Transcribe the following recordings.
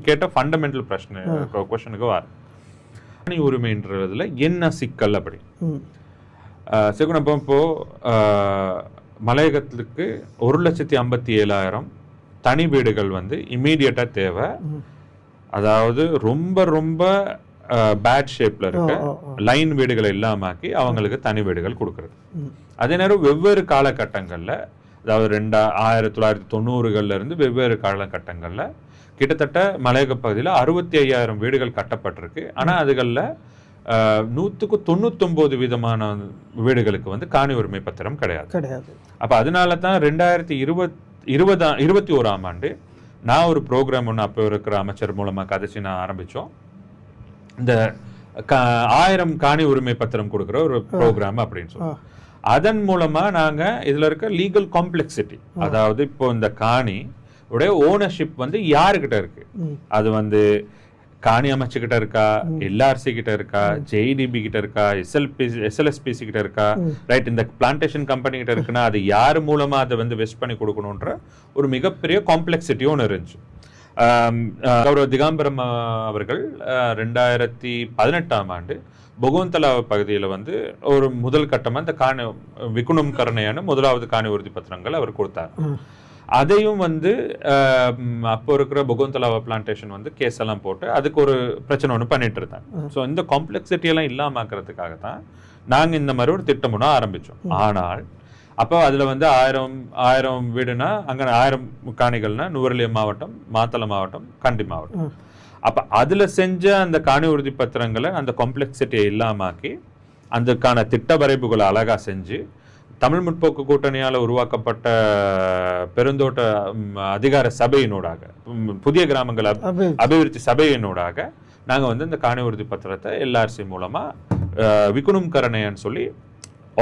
கேட்ட ஃபண்டமெண்டல் பிரச்சனை கொஸ்டனுக்கு வர காணி உரிமைன்றதுல என்ன சிக்கல் அப்படி சிகுணப்போ இப்போ மலையகத்துக்கு 1,57,000 தனி வீடுகள் வந்து இம்மீடியட்டா தேவை. அதாவது ரொம்ப ரொம்ப பேட் ஷேப்ல இருக்க லைன் வீடுகளை இல்லாமக்கி அவங்களுக்கு தனி வீடுகள் கொடுக்கறது. அதே நேரம் வெவ்வேறு காலகட்டங்கள்ல, அதாவது 1990கள்ல இருந்து வெவ்வேறு காலகட்டங்கள்ல கிட்டத்தட்ட மலையக பகுதியில் 65,000 வீடுகள் கட்டப்பட்டிருக்கு. ஆனா அதுகள்ல 199% வீடுகளுக்கு வந்து காணி உரிமை பத்திரம் கிடையாது. அப்ப அதனால தான் 2021ஆம் ஆண்டு நான் ஒரு ப்ரோக்ராம் ஒன்று அப்போ இருக்கிற அமைச்சர் மூலமா கதைச்சு நான் ஆரம்பிச்சோம். இந்த 1000 காணி உரிமை பத்திரம் கொடுக்குற ஒரு ப்ரோக்ராம் அப்படின்னு சொல்லி, அதன் மூலமா நாங்க இதுல இருக்க லீகல் காம்ப்ளெக்சிட்டி, அதாவது இப்போ இந்த காணி உடைய ஓனர்ஷிப் வந்து யாருக்கிட்ட இருக்கு, அது வந்து காணி அமைச்சுக்கிட்ட இருக்கா, எல்ஆர்சி கிட்ட இருக்கா, ஜேடிபி கிட்ட இருக்கா, எஸ்எல்எஸ்பிசி கிட்ட இருக்கா, ரைட், இந்த பிளான்டேஷன் கம்பெனி கிட்ட இருக்குன்னா அது யார் மூலமா அதை வந்து வெஸ்ட் பண்ணி கொடுக்கணும்ன்ற ஒரு மிகப்பெரிய காம்ப்ளெக்சிட்டியும் ஒன்று இருந்துச்சு. கௌரவ திகாம்பரம் அவர்கள் 2018ஆம் ஆண்டு பொகோந்தலா பகுதியில் வந்து ஒரு முதல் கட்டமாக இந்த காணி விகுணம் கருணையான முதலாவது காணி உறுதி பத்திரங்கள் அவர் கொடுத்தார். அதையும் வந்து அப்போ இருக்கிற பொகோந்தலா பிளான்டேஷன் வந்து கேஸ் எல்லாம் போட்டு அதுக்கு ஒரு பிரச்சனை ஒன்று பண்ணிட்டு இருந்தாங்க. ஸோ இந்த காம்ப்ளெக்சிட்டி எல்லாம் இல்லாமக்கிறதுக்காக தான் நாங்கள் இந்த மாதிரி ஒரு திட்டம் ஒன்று ஆரம்பித்தோம். ஆனால் அப்போ அதில் வந்து 1000 வீடுனா அங்கே 1000 காணிகள்னா நுவரெலியா மாவட்டம், மாத்தளை மாவட்டம், கண்டி மாவட்டம். அப்போ அதில் செஞ்ச அந்த காணி உறுதி பத்திரங்களை அந்த காம்ப்ளெக்சிட்டியை இல்லாமாக்கி அதுக்கான திட்ட வரைப்புகளை அழகாக செஞ்சு தமிழ் முற்போக்கு கூட்டணியால் உருவாக்கப்பட்ட பெருந்தோட்ட அதிகார சபையினூடாக, புதிய கிராமங்கள் அபிவிருத்தி சபையினூடாக நாங்கள் வந்து இந்த காணி உறுதி பத்திரத்தை எல்ஆர்சி மூலமா விகுணம் கரணைன்னு சொல்லி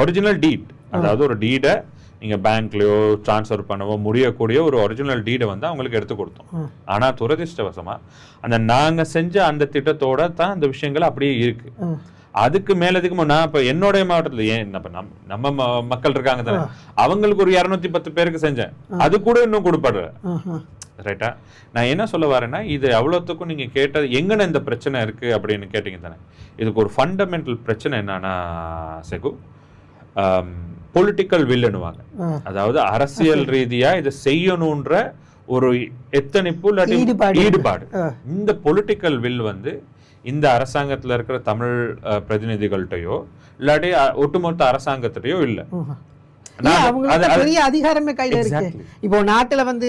ஒரிஜினல் டீட், அதாவது ஒரு டீடை நீங்க பேங்க்லயோ டிரான்ஸ்ஃபர் பண்ணவோ முடியக்கூடிய ஒரு ஒரிஜினல் டீடை வந்து அவங்களுக்கு எடுத்து கொடுத்தோம். ஆனா துரதிர்ஷ்டவசமா அந்த நாங்க செஞ்ச அந்த திட்டத்தோட தான் அந்த விஷயங்கள் அப்படியே இருக்கு. அதுக்கு மேலதுக்கு நான் இப்ப என்னுடைய மாவட்டத்துல ஏன் நம்ம மக்கள் இருக்காங்க தானே, அவங்களுக்கு ஒரு 210 பேருக்கு செஞ்சேன், அது கூட இன்னும் கொடுப்படுற ரைட்டா. நான் என்ன சொல்ல வரேன்னா, இது எவ்வளவுத்துக்கும் நீங்க கேட்டது எங்கன்னு இந்த பிரச்சனை இருக்கு அப்படின்னு கேட்டீங்க தானே. இதுக்கு ஒரு ஃபண்டமெண்டல் பிரச்சனை என்னன்னா செகு, பொலிட்டிக்கல் வில்லுன்னுவாங்க. அதாவது அரசியல் ரீதியா இதை செய்யணும்ன்ற ஒரு எத்தனிப்பு இல்லாட்டி ஈடுபாடு. இந்த பொலிட்டிக்கல் வில் வந்து இந்த அரசாங்கத்துல இருக்கிற தமிழ் பிரதிநிதிகள்கிட்டயோ இல்லாட்டி ஒட்டுமொத்த அரசாங்கத்திட்டயோ இல்ல. பெரிய அதிகாரமே கையில இருக்கு. இப்போ நாட்டுல வந்து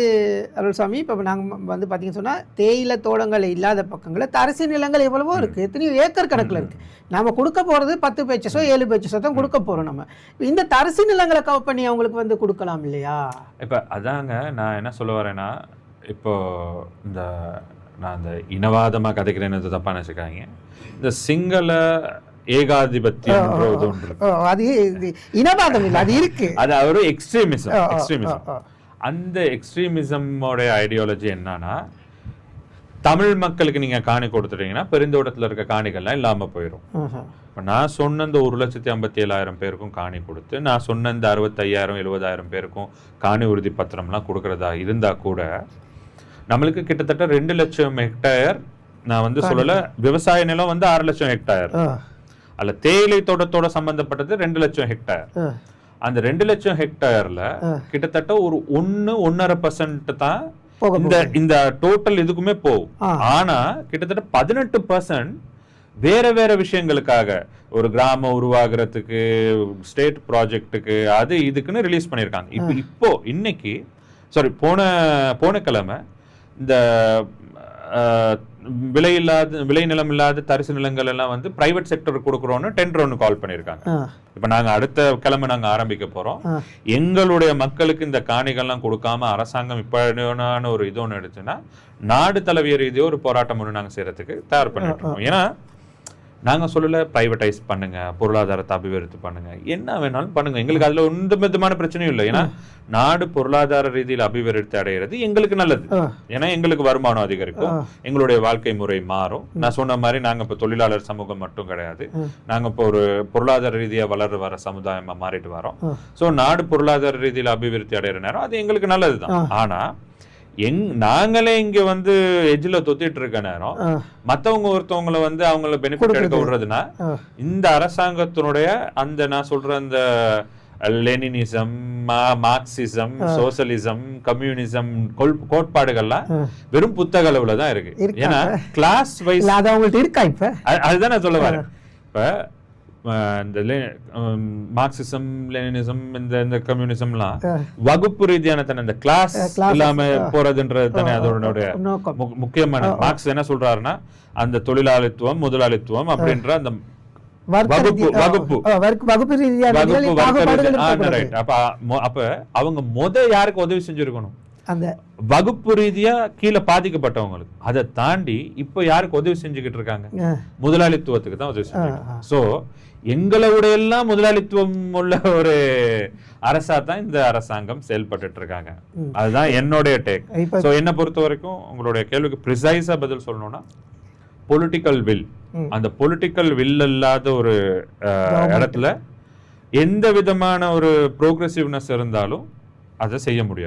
அருள்சாமி, இப்போ நாங்க வந்து பாத்தீங்கன்னு சொன்னா தேயிலை தோட்டங்கள் இல்லாத பக்கங்கள தரிசு நிலங்கள் எவ்வளவோ இருக்கு, எத்தனையோ ஏக்கர் கணக்குல இருக்கு. நாம கொடுக்க போறது 10 பேச்சஸோ 7 பேச்சஸோ தான் கொடுக்க போறோம். நம்ம இந்த தரிசு நிலங்களை கவர் பண்ணி அவங்களுக்கு வந்து கொடுக்கலாம் இல்லையா? இப்ப அதாங்க நான் என்ன சொல்ல வரேன்னா, இப்போ நான் இந்த இனவாதமா கதைக்கிறேன்னு தப்பா நினைச்சுக்காங்க. இந்த சிங்கள ஏகாதிபத்தியம் அது இனவாதம் இல்லை, அது இருக்கு, அது ஒரு எக்ஸ்ட்ரீமிசம். அந்த எக்ஸ்ட்ரீமிசமோட ஐடியாலஜி என்னன்னா, தமிழ் மக்களுக்கு நீங்க காணி கொடுத்துட்டீங்கன்னா பெருந்தோட்டத்துல இருக்க காணிகள்லாம் இல்லாம போயிடும். இப்ப நான் சொன்ன இந்த 1,57,000 பேருக்கும் காணி கொடுத்து, நான் சொன்ன இந்த 65,000-70,000 பேருக்கும் காணி உறுதி பத்திரம்லாம் கொடுக்கறதா இருந்தா கூட நம்மளுக்கு கிட்டத்தட்ட 2 லட்சம் ஹெக்டேர், நான் வந்து சொல்லல விவசாய நிலம் வந்து 6 லட்சம் ஹெக்டேர், அல்ல தேயிலை தோட்டத்தோட சம்பந்தப்பட்டது 2 லட்சம் ஹெக்டேர். அந்த 2 லட்சம் ஹெக்டேர்ல கிட்டத்தட்ட ஒரு 1.5% தான் இந்த டோட்டல் இதுக்குமே போகும். ஆனா கிட்டத்தட்ட 18% வேற வேற விஷயங்களுக்காக, ஒரு கிராமம் உருவாகிறதுக்கு, ஸ்டேட் ப்ராஜெக்டுக்கு, அது இதுக்குன்னு ரிலீஸ் பண்ணியிருக்காங்க. இப்போ இன்னைக்கு போன கிழமை இந்த விளை நிலம் இல்லாத தரிசு நிலங்கள் எல்லாம் வந்து பிரைவேட் செக்டர் கொடுக்குறோன்னு டெண்டர் ஒன்று கால் பண்ணியிருக்காங்க. இப்ப நாங்க அடுத்த கிழமை நாங்க ஆரம்பிக்க போறோம். எங்களுடைய மக்களுக்கு இந்த காணிகள்லாம் கொடுக்காம அரசாங்கம் இப்படியான ஒரு இது ஒன்று எடுத்துன்னா நாடு தழுவிய ரீதியோ ஒரு போராட்டம் ஒன்று நாங்க செய்யறதுக்கு தயார் பண்ணிட்டு இருக்கோம். ஏன்னா நாங்க சொல்லல பிரைவேடைஸ் பண்ணுங்க, பொருளாதாரத்தை அபிவிருத்தி பண்ணுங்க, என்ன வேணாலும் பண்ணுங்க, எங்களுக்கு அதுல எந்த விதமான பிரச்சனையும் இல்லை. ஏன்னா நாடு பொருளாதார ரீதியில் அபிவிருத்தி அடைகிறது எங்களுக்கு நல்லது. ஏன்னா எங்களுக்கு வருமானம் அதிகரிக்கும், எங்களுடைய வாழ்க்கை முறை மாறும். நான் சொன்ன மாதிரி நாங்க இப்ப தொழிலாளர் சமூகம் மட்டும் கிடையாது, நாங்க இப்போ ஒரு பொருளாதார ரீதியா வளர்ந்து வர சமுதாயமா மாறிட்டு வரோம். சோ நாடு பொருளாதார ரீதியில் அபிவிருத்தி அடைகிற நேரம் அது எங்களுக்கு நல்லதுதான். ஆனா நாங்களே இங்க வந்து எஜ்ஜில் தொத்திட்டு இருக்க நேரம் மத்தவங்க ஒருத்தவங்களை வந்து அவங்கள பெனிஃபிட் எடுக்க விடுறதுன்னா இந்த அரசாங்கத்தினுடைய அந்த நான் சொல்ற அந்த லெனினிசம், மார்க்சிசம், சோசியலிசம், கம்யூனிசம் கோட்பாடுகள்லாம் வெறும் புத்தக அளவுல தான் இருக்கு. ஏன்னா கிளாஸ் வைஸ் இருக்கா இப்ப அதுதான் நான் சொல்ல வரேன். இப்ப இந்த மார்க்சிசம், லெனினிசம், இந்த கம்யூனிசம்லாம் வகுப்பு ரீதியான தானே, இந்த கிளாஸ் இல்லாம போறதுன்றது தானே அதோட முக்கியமான. மார்க்ஸ் என்ன சொல்றாருன்னா அந்த தொழிலாளித்துவம், முதலாளித்துவம் அப்படின்ற அந்த அப்ப அவங்க யாருக்கு உதவி செஞ்சிருக்கணும்? அந்த வகுப்பு ரீதியா கீழே பாதிக்கப்பட்டவங்களுக்கு. அதை தாண்டி இப்ப யாருக்கு உதவி செஞ்சுக்கிட்டு இருக்காங்க? முதலாளித்துவத்துக்கு தான் உதவி செஞ்சுருக்காங்க. சோ எங்களோட எல்லாம் முதலாளித்துவம் உள்ள ஒரு அரசா தான் இந்த அரசாங்கம் செயல்பட்டு இருக்காங்க. அதுதான் என்னுடைய டேக். சோ என்ன பொறுத்த வரைக்கும் உங்களுடைய கேள்விக்கு ப்ரிசைஸா பதில் சொல்லணும்னா பொலிட்டிக்கல் வில், அந்த பொலிட்டிக்கல் வில் இல்லாத ஒரு இடத்துல எந்த விதமான ஒரு ப்ரோக்ரெசிவ்னஸ் இருந்தாலும் அதை செய்ய முடியாது.